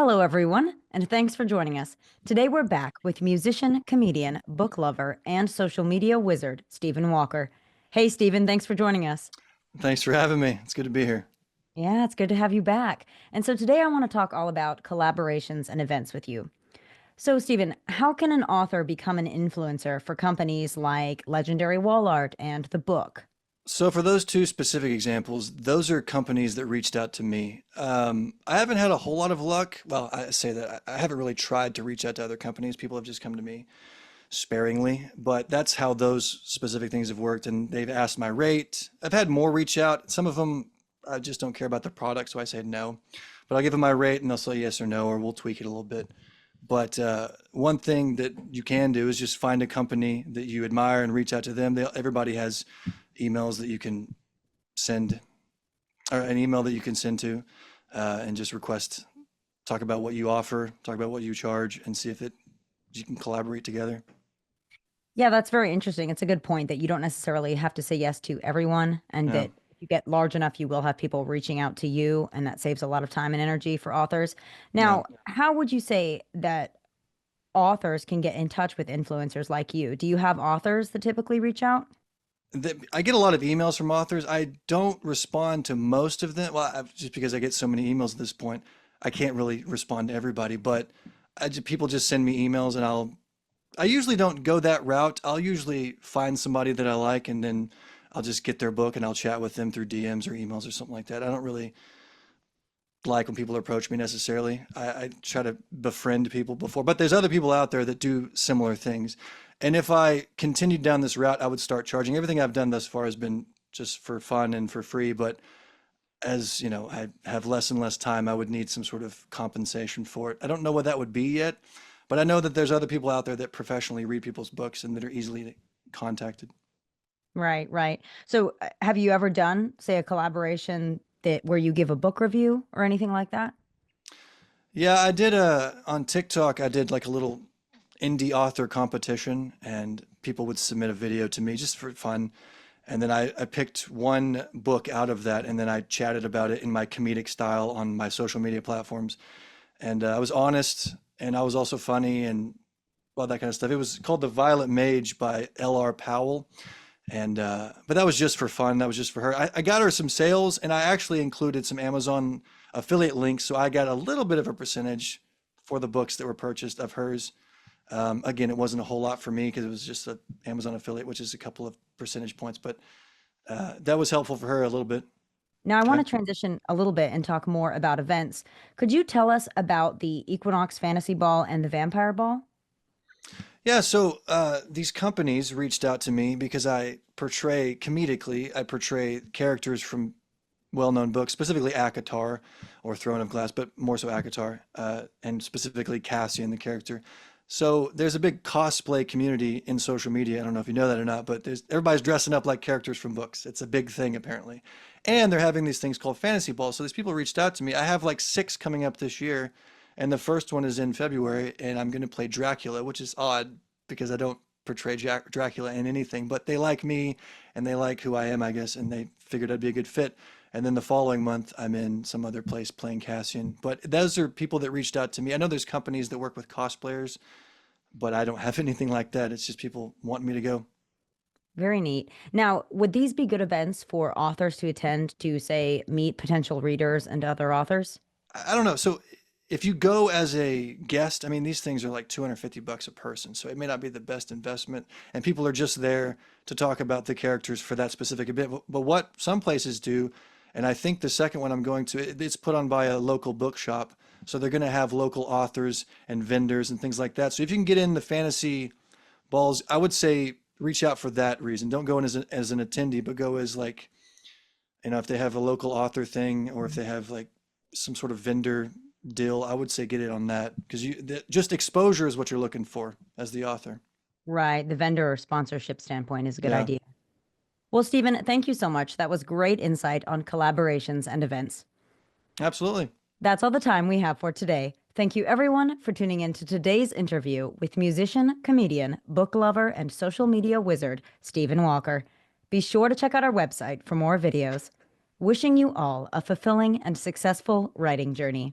Hello, everyone, and thanks for joining us. Today, we're back with musician, comedian, book lover, and social media wizard, Stephen Walker. Hey, Stephen, thanks for joining us. Thanks for having me. It's good to be here. Yeah, it's good to have you back. And so today, I want to talk all about collaborations and events with you. So, Stephen, how can an author become an influencer for companies like Legendary Wall Art and The Book? So for those two specific examples, those are companies that reached out to me. I haven't had a whole lot of luck. Well, I say that I haven't really tried to reach out to other companies. People have just come to me sparingly, but that's how those specific things have worked. And they've asked my rate. I've had more reach out. Some of them, I just don't care about the product, so I say no. But I'll give them my rate and they'll say yes or no, or we'll tweak it a little bit. But one thing that you can do is just find a company that you admire and reach out to them. Everybody has emails that you can send, or an email that you can send to, and just request, talk about what you offer, talk about what you charge, and see if you can collaborate together. Yeah, that's very interesting. It's a good point that you don't necessarily have to say yes to everyone, and Yeah. that if you get large enough, you will have people reaching out to you, and that saves a lot of time and energy for authors. Yeah. Now, how would you say that authors can get in touch with influencers like you? Do you have authors that typically reach out? I get a lot of emails from authors. I don't respond to most of them. Well, just because I get so many emails at this point, I can't really respond to everybody. But people just send me emails, and I usually don't go that route. I'll usually find somebody that I like, and then I'll just get their book and I'll chat with them through DMs or emails or something like that. I don't really like when people approach me necessarily. I try to befriend people before, but there's other people out there that do similar things. And if I continued down this route, I would start charging. Everything I've done thus far has been just for fun and for free, but as you know, I have less and less time, I would need some sort of compensation for it. I don't know what that would be yet, but I know that there's other people out there that professionally read people's books and that are easily contacted. Right, right. So, have you ever done, say, a collaboration that where you give a book review or anything like that? Yeah, I did on TikTok, I did like a little indie author competition and people would submit a video to me just for fun. And then I picked one book out of that and then I chatted about it in my comedic style on my social media platforms. And I was honest and I was also funny and all that kind of stuff. It was called The Violet Mage by L.R. Powell. And but that was just for fun. That was just for her. I got her some sales, and I actually included some Amazon affiliate links, so I got a little bit of a percentage for the books that were purchased of hers. Again, it wasn't a whole lot for me because it was just an Amazon affiliate, which is a couple of percentage points, but that was helpful for her a little bit. Now, I want Okay. to transition a little bit and talk more about events. Could you tell us about the Equinox Fantasy Ball and the Vampire Ball? Yeah, so these companies reached out to me because I portray comedically, I portray characters from well-known books, specifically Akatar or Throne of Glass, but more so Akatar, and specifically Cassian, the character. So there's a big cosplay community in social media. I don't know if you know that or not, but everybody's dressing up like characters from books. It's a big thing apparently. And they're having these things called fantasy balls. So these people reached out to me. I have like six coming up this year, and the first one is in February, and I'm going to play Dracula, which is odd because I don't portray Dracula in anything, but they like me and they like who I am, I guess, and they figured I'd be a good fit. And then the following month, I'm in some other place playing Cassian. But those are people that reached out to me. I know there's companies that work with cosplayers, but I don't have anything like that. It's just people wanting me to go. Very neat. Now, would these be good events for authors to attend to, say, meet potential readers and other authors? I don't know. So if you go as a guest, I mean, these things are like 250 bucks a person. So it may not be the best investment. And people are just there to talk about the characters for that specific event. But what some places do, and I think the second one I'm going to, it's put on by a local bookshop. So they're going to have local authors and vendors and things like that. So if you can get in the fantasy balls, I would say reach out for that reason. Don't go in as an attendee, but go as like, if they have a local author thing or if they have like some sort of vendor deal, I would say get it on that because just exposure is what you're looking for as the author. Right. The vendor or sponsorship standpoint is a good Yeah, idea. Well, Stephen, thank you so much. That was great insight on collaborations and events. absolutely. That's all the time we have for today. Thank you, everyone, for tuning in to today's interview with musician, comedian, book lover, and social media wizard, Stephen Walker. Be sure to check out our website for more videos. Wishing you all a fulfilling and successful writing journey.